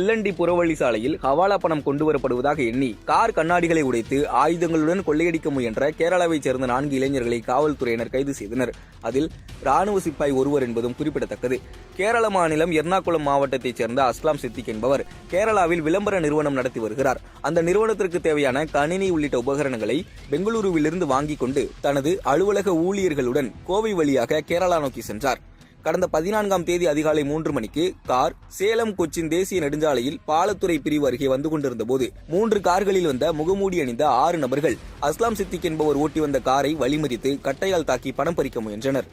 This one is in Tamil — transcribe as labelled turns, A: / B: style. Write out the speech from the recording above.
A: LND புறவழி சாலையில் ஹவாலா பணம் கொண்டு வரப்படுவதாக எண்ணி கார் கண்ணாடிகளை உடைத்து ஆயுதங்களுடன் கொள்ளையடிக்க முயன்ற கேரளாவைச் சேர்ந்த 4 இளைஞர்களை காவல்துறையினர் கைது செய்தனர். அதில் ராணுவ சிப்பாய் ஒருவர் என்பதும் குறிப்பிடத்தக்கது. கேரள மாநிலம் எர்ணாகுளம் மாவட்டத்தைச் சேர்ந்த அஸ்லாம் சித்திக் என்பவர் கேரளாவில் விளம்பர நிறுவனம் நடத்தி வருகிறார். அந்த நிறுவனத்திற்கு தேவையான கணினி உள்ளிட்ட உபகரணங்களை பெங்களூருவிலிருந்து வாங்கிக் கொண்டு தனது அலுவலக ஊழியர்களுடன் கோவை வழியாக கேரளா நோக்கி சென்றார். கடந்த 14ஆம் தேதி அதிகாலை 3 மணிக்கு கார் சேலம் கொச்சின் தேசிய நெடுஞ்சாலையில் பாலத்துறை பிரிவு அருகே வந்து கொண்டிருந்த போது 3 கார்களில் வந்த முகமூடி அணிந்த 6 நபர்கள் அஸ்லாம் சித்திக் என்பவர் ஓட்டி வந்த காரை வழிமறித்து கட்டையால் தாக்கி பணம் பறிக்க முயன்றனர்.